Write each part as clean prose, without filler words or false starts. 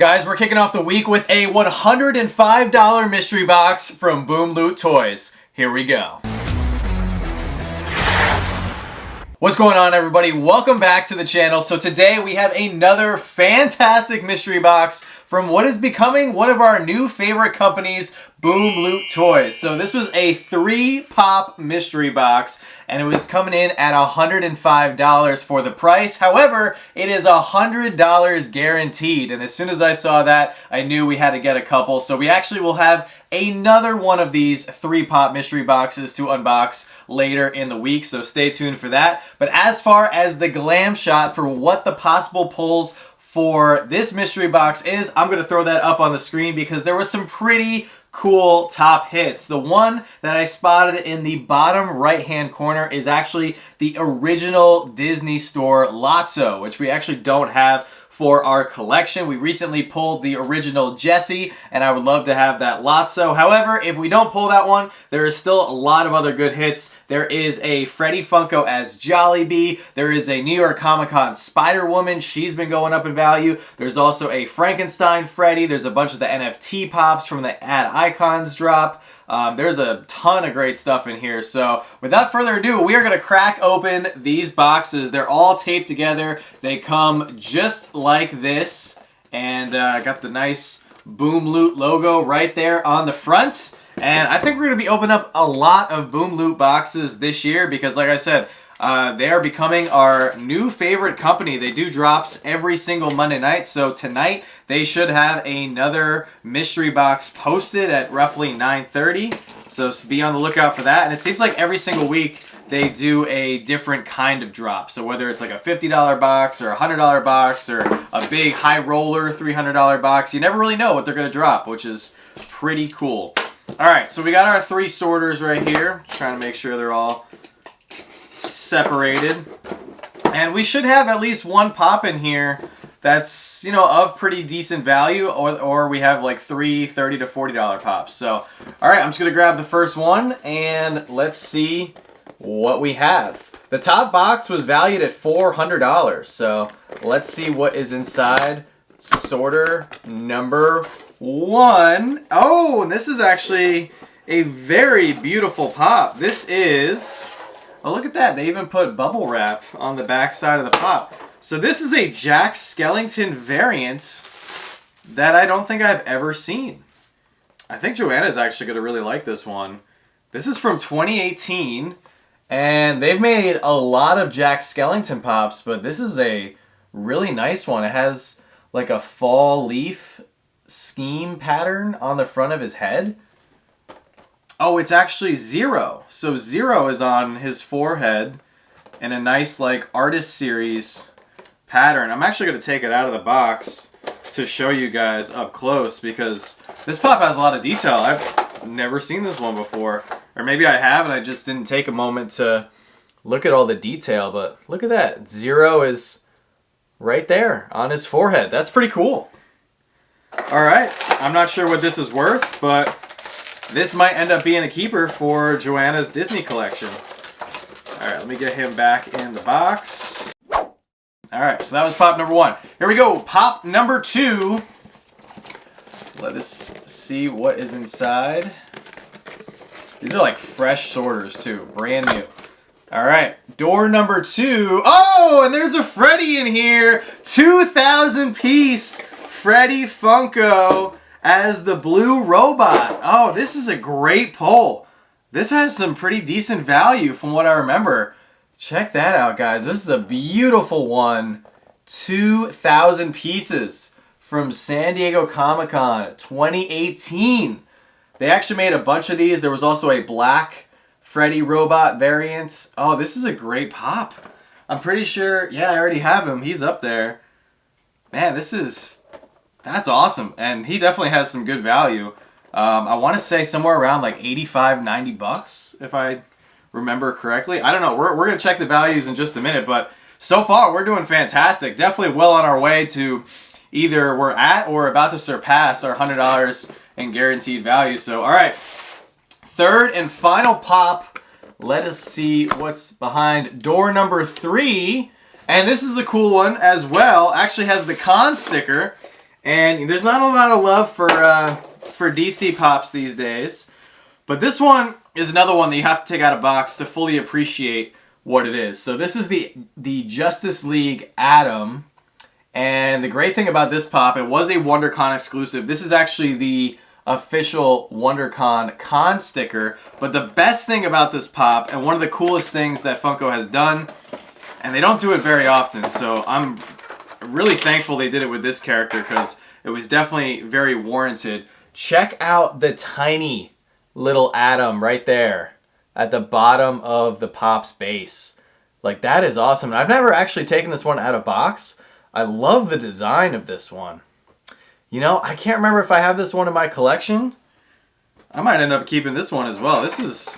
Guys, we're kicking off the week with a $105 mystery box from Boom Loot Toys. Here we go. What's going on, everybody? Welcome back to the channel. So today we have another fantastic mystery box from what is becoming one of our new favorite companies, Boom Loot Toys. So this was a 3-pop mystery box, and it was coming in at $105 for the price. However, it is $100 guaranteed, and as soon as I saw that, I knew we had to get a couple. So we actually will have another one of these 3-pop mystery boxes to unbox later in the week, so stay tuned for that. But as far as the glam shot for what the possible pulls for this mystery box is, I'm going to throw that up on the screen because there was some pretty cool top hits. The one that I spotted in the bottom right hand corner is actually the original Disney Store Lotso, which we actually don't have for our collection. We recently pulled the original Jessie, and I would love to have that Lotso. However, if we don't pull that one, there is still a lot of other good hits. There is a Freddy Funko as Jollibee. There is a New York Comic Con Spider-Woman. She's been going up in value. There's also a Frankenstein Freddy. There's a bunch of the NFT pops from the Ad Icons drop. There's a ton of great stuff in here. So without further ado, we are going to crack open these boxes. They're all taped together. They come just like this. And I got the nice Boom Loot logo right there on the front. And I think we're going to be opening up a lot of Boom Loot boxes this year because, like I said, they are becoming our new favorite company. They do drops every single Monday night, so tonight they should have another mystery box posted at roughly 9:30. So be on the lookout for that. And it seems like every single week they do a different kind of drop. So whether it's like a $50 box or a $100 box or a big high roller $300 box, you never really know what they're going to drop, which is pretty cool. All right, so we got our 3 sorters right here. Trying to make sure they're all separated, and we should have at least one pop in here that's, you know, of pretty decent value, or we have like 3 $30 to $40 pops. So all right, I'm just gonna grab the first one and let's see what we have. The top box was valued at $400, so let's see what is inside sorter number 1. Oh, and this is actually a very beautiful pop. This is, oh, look at that. They even put bubble wrap on the back side of the pop. So this is a Jack Skellington variant that I don't think I've ever seen. I think Joanna's actually going to really like this one. This is from 2018, and they've made a lot of Jack Skellington pops, but this is a really nice one. It has like a fall leaf scheme pattern on the front of his head. Oh, it's actually Zero. So Zero is on his forehead in a nice like artist series pattern. I'm actually going to take it out of the box to show you guys up close because this pop has a lot of detail. I've never seen this one before. Or maybe I have and I just didn't take a moment to look at all the detail. But look at that. Zero is right there on his forehead. That's pretty cool. Alright, I'm not sure what this is worth, but this might end up being a keeper for Joanna's Disney collection. Alright, let me get him back in the box. Alright, so that was pop number 1. Here we go, pop number 2. Let us see what is inside. These are like fresh sorters too, brand new. Alright, door number 2. Oh, and there's a Freddy in here! 2,000 piece Freddy Funko as the blue robot. Oh, this is a great pull. This has some pretty decent value from what I remember. Check that out, guys. This is a beautiful one. 2,000 pieces from San Diego Comic Con 2018. They actually made a bunch of these. There was also a black Freddy robot variant. Oh, this is a great pop. I'm pretty sure, yeah, I already have him. He's up there. Man, that's awesome. And he definitely has some good value. I want to say somewhere around like 85, 90 bucks, if I remember correctly. I don't know. We're going to check the values in just a minute, but so far we're doing fantastic. Definitely well on our way to either we're at or about to surpass our $100 in guaranteed value. So, all right. Third and final pop. Let us see what's behind door number 3. And this is a cool one as well. Actually has the con sticker. And there's not a lot of love for DC Pops these days. But this one is another one that you have to take out of box to fully appreciate what it is. So this is the Justice League Atom. And the great thing about this pop, it was a WonderCon exclusive. This is actually the official WonderCon con sticker. But the best thing about this pop, and one of the coolest things that Funko has done, and they don't do it very often, so I'm really thankful they did it with this character because it was definitely very warranted. Check out the tiny little Atom right there at the bottom of the pop's base. Like, that is awesome. And I've never actually taken this one out of box. I love the design of this one. You know, I can't remember if I have this one in my collection. I might end up keeping this one as well. This is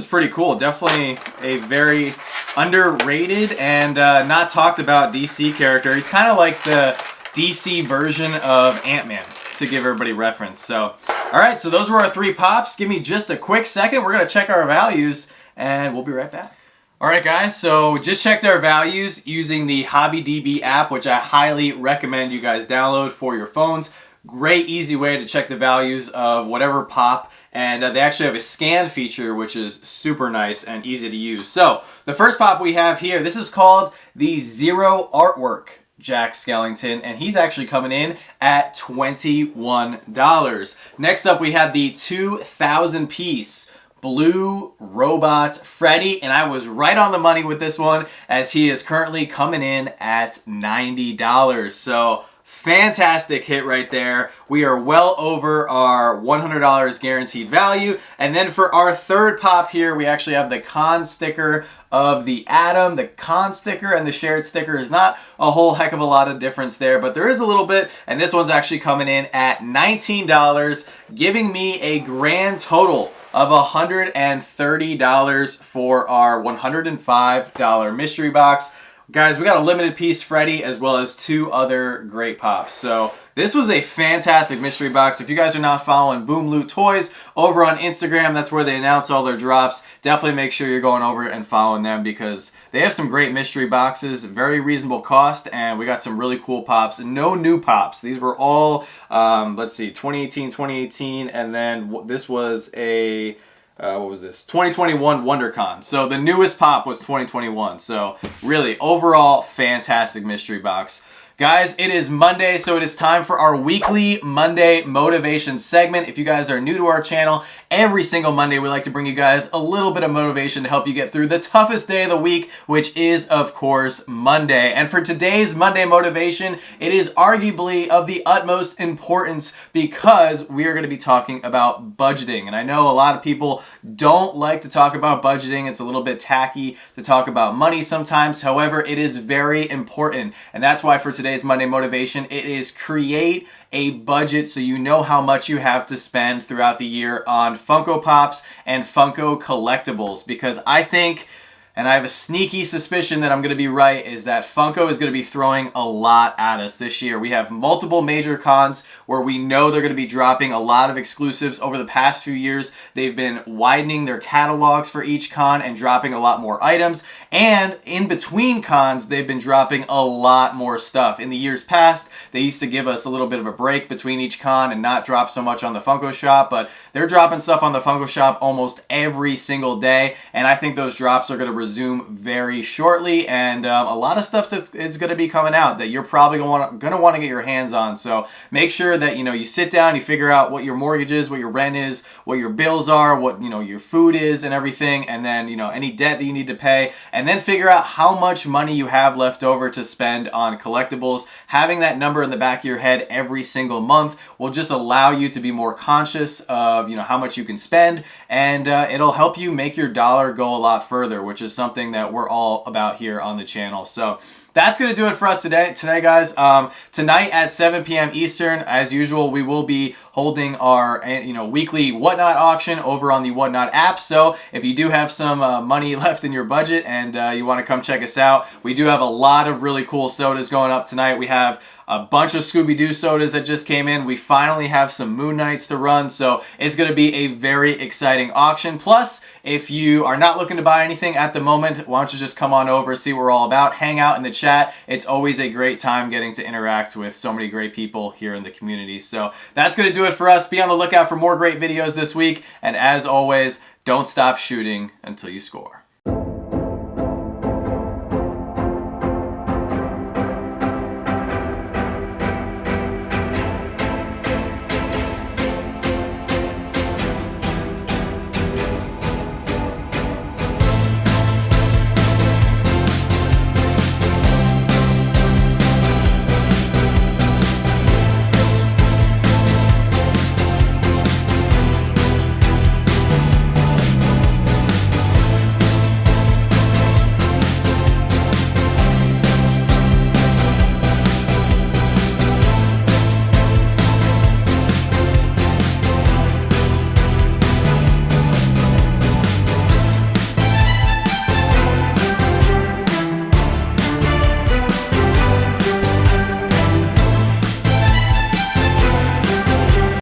pretty cool. Definitely a very underrated and not talked about DC character. He's kind of like the DC version of Ant-Man, to give everybody reference. So, all right, so those were our 3 pops. Give me just a quick second. We're going to check our values, and we'll be right back. All right, guys, so just checked our values using the HobbyDB app, which I highly recommend you guys download for your phones. Great, easy way to check the values of whatever pop, and they actually have a scan feature, which is super nice and easy to use. So, the first pop we have here, this is called the Zero Artwork Jack Skellington, and he's actually coming in at $21. Next up, we have the 2,000 piece Blue Robot Freddy, and I was right on the money with this one, as he is currently coming in at $90. So, fantastic hit right there. We are well over our $100 guaranteed value. And then for our third pop here, we actually have the con sticker of the Atom. The con sticker and the shared sticker is not a whole heck of a lot of difference there, but there is a little bit. And this one's actually coming in at $19, giving me a grand total of $130 for our $105 mystery box. Guys, we got a limited piece Freddy as well as 2 other great pops. So this was a fantastic mystery box. If you guys are not following Boom Loot Toys over on Instagram, that's where they announce all their drops. Definitely make sure you're going over and following them because they have some great mystery boxes, very reasonable cost, and we got some really cool pops. No new pops. These were all, let's see, 2018, and then this was a... what was this? 2021 WonderCon. So the newest pop was 2021. So really, overall, fantastic mystery box. Guys, it is Monday, so it is time for our weekly Monday motivation segment. If you guys are new to our channel, every single Monday we like to bring you guys a little bit of motivation to help you get through the toughest day of the week, which is, of course, Monday. And for today's Monday motivation, it is arguably of the utmost importance because we are going to be talking about budgeting. And I know a lot of people don't like to talk about budgeting. It's a little bit tacky to talk about money sometimes. However, it is very important. And that's why for today's Monday motivation, it is create a budget so you know how much you have to spend throughout the year on Funko Pops and Funko collectibles, because I think, and I have a sneaky suspicion that I'm going to be right, is that Funko is going to be throwing a lot at us this year. We have multiple major cons where we know they're going to be dropping a lot of exclusives. Over the past few years, they've been widening their catalogs for each con and dropping a lot more items. And in between cons, they've been dropping a lot more stuff. In the years past, they used to give us a little bit of a break between each con and not drop so much on the Funko Shop, but they're dropping stuff on the Funko Shop almost every single day, and I think those drops are going to resume very shortly, and a lot of stuff that's going to be coming out that you're probably going to want to get your hands on. So make sure that you sit down, you figure out what your mortgage is, what your rent is, what your bills are, what your food is, and everything, and then any debt that you need to pay, and then figure out how much money you have left over to spend on collectibles. Having that number in the back of your head every single month will just allow you to be more conscious of how much you can spend, and it'll help you make your dollar go a lot further, which is something that we're all about here on the channel. So that's going to do it for us today guys. Tonight at 7 p.m. Eastern, as usual, we will be holding our weekly Whatnot auction over on the Whatnot app. So if you do have some money left in your budget and you want to come check us out, we do have a lot of really cool sodas going up tonight. We have a bunch of Scooby-Doo sodas that just came in. We finally have some Moon Knights to run, so it's going to be a very exciting auction. Plus, if you are not looking to buy anything at the moment, why don't you just come on over, see what we're all about, hang out in the chat. It's always a great time getting to interact with so many great people here in the community. So that's going to do it for us. Be on the lookout for more great videos this week, and as always, don't stop shooting until you score.